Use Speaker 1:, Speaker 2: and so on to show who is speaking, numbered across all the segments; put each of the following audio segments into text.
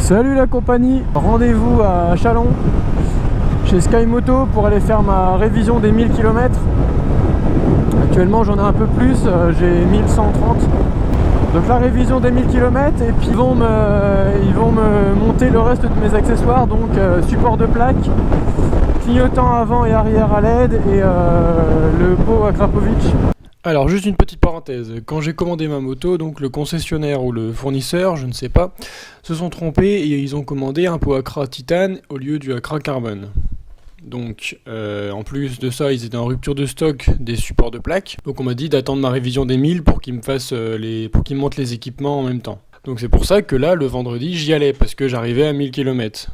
Speaker 1: Salut la compagnie, rendez-vous à Châlons chez Skymoto pour aller faire ma révision des 1000 km. Actuellement j'en ai un peu plus, j'ai 1130. Donc la révision des 1000 km et puis ils vont me monter le reste de mes accessoires, donc support de plaque, clignotant avant et arrière à LED et le pot à Krapovic. Alors juste une petite parenthèse, quand j'ai commandé ma moto, donc le concessionnaire ou le fournisseur, je ne sais pas, se sont trompés et ils ont commandé un pot Accra titane au lieu du Accra carbone. Donc en plus de ça, ils étaient en rupture de stock des supports de plaques. Donc on m'a dit d'attendre ma révision des 1000 pour qu'ils me fassent pour qu'ils me montent les équipements en même temps. Donc c'est pour ça que là, le vendredi, j'y allais parce que j'arrivais à 1000 km.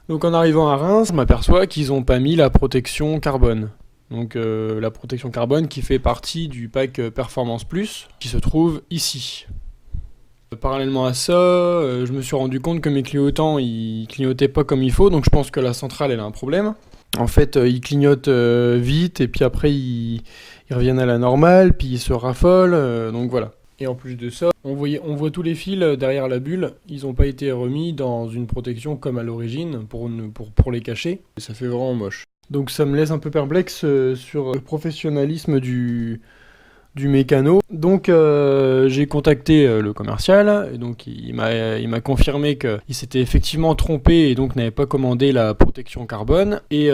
Speaker 1: Donc en arrivant à Reims, je m'aperçois qu'ils n'ont pas mis la protection carbone. Donc la protection carbone qui fait partie du pack Performance Plus qui se trouve ici. Parallèlement à ça, je me suis rendu compte que mes clignotants ils clignotaient pas comme il faut, donc je pense que la centrale elle a un problème. En fait ils clignotent vite et puis après ils reviennent à la normale, puis ils se raffolent, donc voilà. Et en plus de ça, on voit tous les fils derrière la bulle, ils n'ont pas été remis dans une protection comme à l'origine pour les cacher, et ça fait vraiment moche. Donc ça me laisse un peu perplexe sur le professionnalisme du mécano. Donc j'ai contacté le commercial, et donc il m'a confirmé qu'il s'était effectivement trompé et donc n'avait pas commandé la protection carbone. Et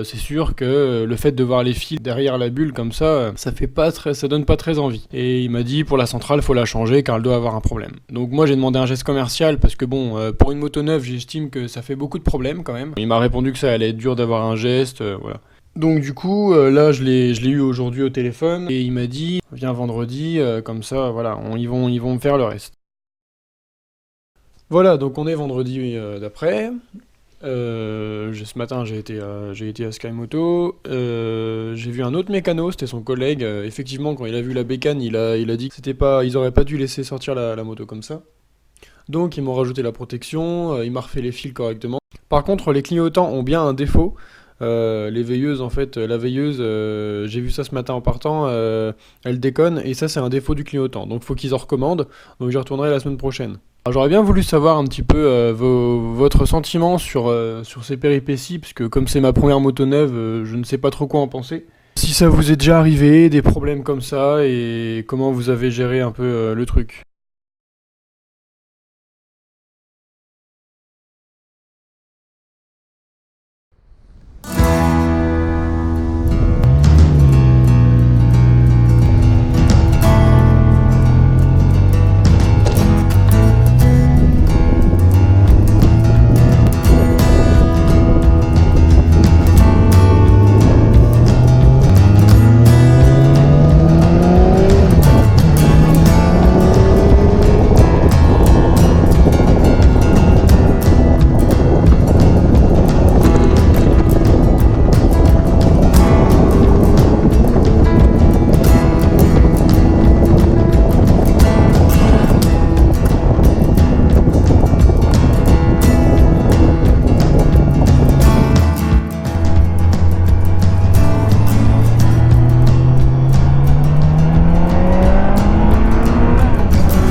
Speaker 1: c'est sûr que le fait de voir les fils derrière la bulle comme ça, ça donne pas très envie. Et il m'a dit pour la centrale, faut la changer car elle doit avoir un problème. Donc moi j'ai demandé un geste commercial parce que bon, pour une moto neuve, j'estime que ça fait beaucoup de problèmes quand même. Il m'a répondu que ça allait être dur d'avoir un geste, voilà. Donc du coup, là je l'ai eu aujourd'hui au téléphone et il m'a dit viens vendredi, comme ça, voilà, ils vont me faire le reste. Voilà, donc on est vendredi d'après. Ce matin j'ai été à Skymoto. J'ai vu un autre mécano, c'était son collègue. Effectivement, quand il a vu la bécane, il a dit que ils auraient pas dû laisser sortir la moto comme ça. Donc ils m'ont rajouté la protection, il m'a refait les fils correctement. Par contre, les clignotants ont bien un défaut. Les veilleuses, en fait, la veilleuse, j'ai vu ça ce matin en partant, elle déconne, et ça c'est un défaut du clignotant, donc faut qu'ils en recommandent, donc j'y retournerai la semaine prochaine. Alors, j'aurais bien voulu savoir un petit peu votre sentiment sur ces péripéties, parce que comme c'est ma première moto neuve, je ne sais pas trop quoi en penser. Si ça vous est déjà arrivé, des problèmes comme ça, et comment vous avez géré un peu le truc.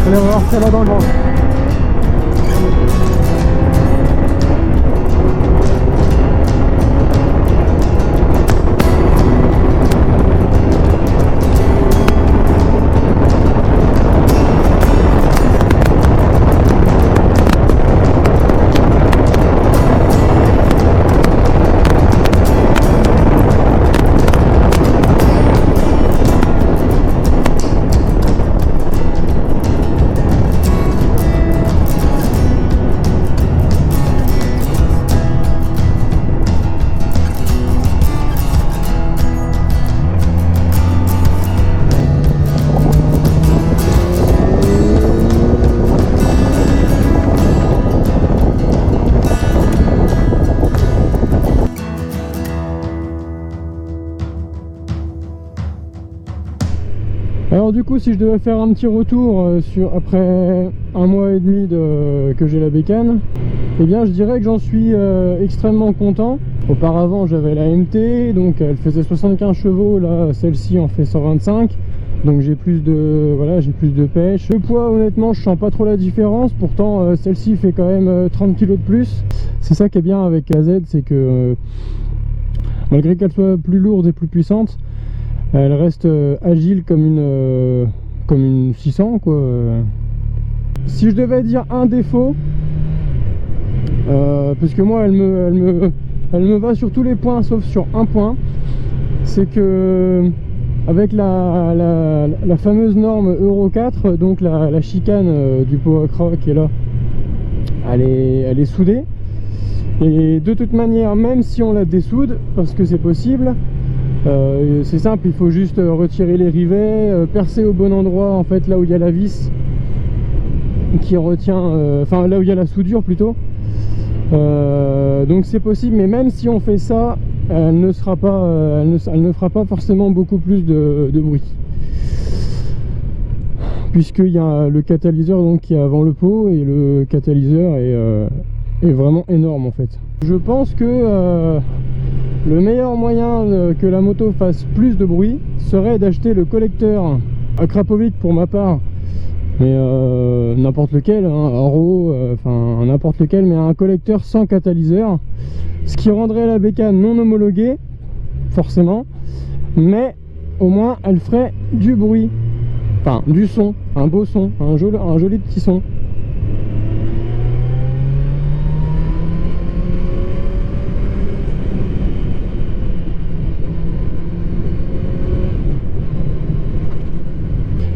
Speaker 1: Allez, on va voir celle-là dans le ventre. Alors du coup, si je devais faire un petit retour après 1 mois et demi que j'ai la bécane, eh bien je dirais que j'en suis extrêmement content. Auparavant j'avais la MT, donc elle faisait 75 chevaux, là celle-ci en fait 125. Donc j'ai plus de pêche. Le poids, honnêtement, je sens pas trop la différence. Pourtant, celle-ci fait quand même 30 kg de plus. C'est ça qui est bien avec la Z, c'est que malgré qu'elle soit plus lourde et plus puissante, elle reste agile comme une 600 quoi. Si je devais dire un défaut, parce que moi elle me va sur tous les points sauf sur un point, c'est que avec la fameuse norme Euro 4, donc la chicane du pot à croc qui est là, elle est soudée. Et de toute manière, même si on la dessoude, parce que c'est possible, c'est simple, il faut juste retirer les rivets, percer au bon endroit, en fait là où il y a la vis qui retient, enfin là où il y a la soudure plutôt. Donc c'est possible, mais même si on fait ça, elle ne fera pas forcément beaucoup plus de bruit, puisqu'il y a le catalyseur donc qui est avant le pot, et le catalyseur est vraiment énorme en fait. Je pense que le meilleur moyen que la moto fasse plus de bruit serait d'acheter le collecteur Akrapovic pour ma part, mais n'importe lequel, hein, Aro, enfin n'importe lequel, mais un collecteur sans catalyseur, ce qui rendrait la bécane non homologuée forcément, mais au moins elle ferait du bruit, enfin du son, un beau son, un joli petit son.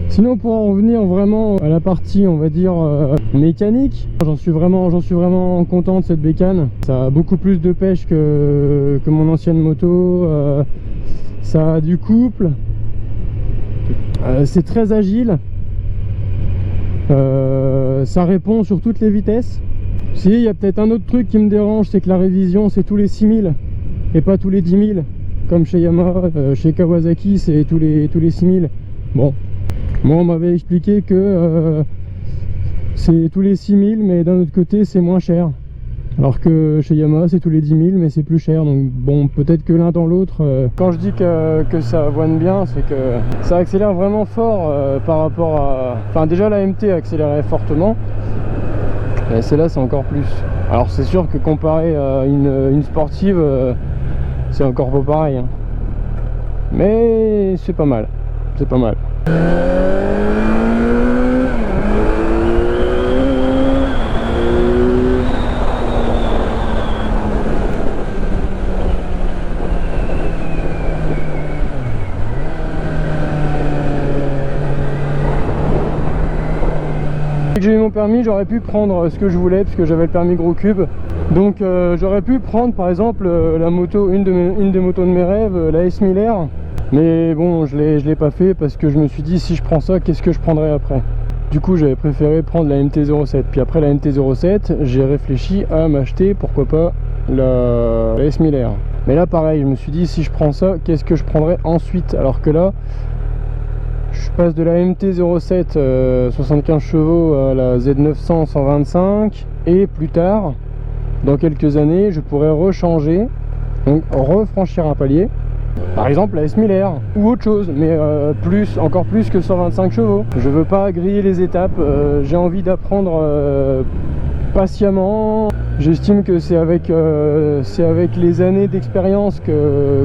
Speaker 1: Sinon, pour en revenir vraiment à la partie, on va dire, mécanique, j'en suis vraiment content de cette bécane. Ça a beaucoup plus de pêche que mon ancienne moto, ça a du couple, c'est très agile, ça répond sur toutes les vitesses. Si, il y a peut-être un autre truc qui me dérange, c'est que la révision c'est tous les 6000 et pas tous les 10 000, comme chez Yamaha. Chez Kawasaki c'est tous les 6000. Bon, moi on m'avait expliqué que c'est tous les 6000, mais d'un autre côté c'est moins cher, alors que chez Yamaha c'est tous les 10 000 mais c'est plus cher. Donc bon, peut-être que l'un dans l'autre, quand je dis que ça avoine bien, c'est que ça accélère vraiment fort par rapport à... Enfin déjà la MT accélérait fortement, et celle-là c'est encore plus. Alors c'est sûr que comparé à une sportive, c'est encore pas pareil, hein. Mais c'est pas mal, c'est pas mal. Dès que j'ai eu mon permis, j'aurais pu prendre ce que je voulais, puisque j'avais le permis gros cube. Donc j'aurais pu prendre par exemple la moto, une des motos de mes rêves, la S Miller. Mais bon, je l'ai pas fait parce que je me suis dit, si je prends ça, qu'est-ce que je prendrai après? Du coup j'avais préféré prendre la MT-07. Puis après la MT-07, j'ai réfléchi à m'acheter, pourquoi pas, la S Miller. Mais là pareil, je me suis dit, si je prends ça, qu'est-ce que je prendrai ensuite? Alors que là, je passe de la MT-07 75 chevaux à la Z900 125, et plus tard, dans quelques années, je pourrais rechanger, donc refranchir un palier. Par exemple la S Miller ou autre chose, mais encore plus que 125 chevaux. Je veux pas griller les étapes, j'ai envie d'apprendre patiemment. J'estime que c'est avec les années d'expérience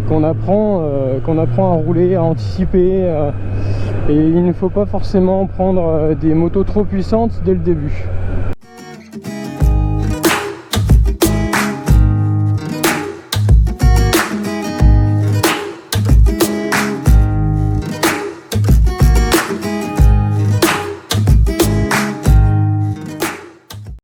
Speaker 1: qu'on apprend à rouler, à anticiper, et il ne faut pas forcément prendre des motos trop puissantes dès le début.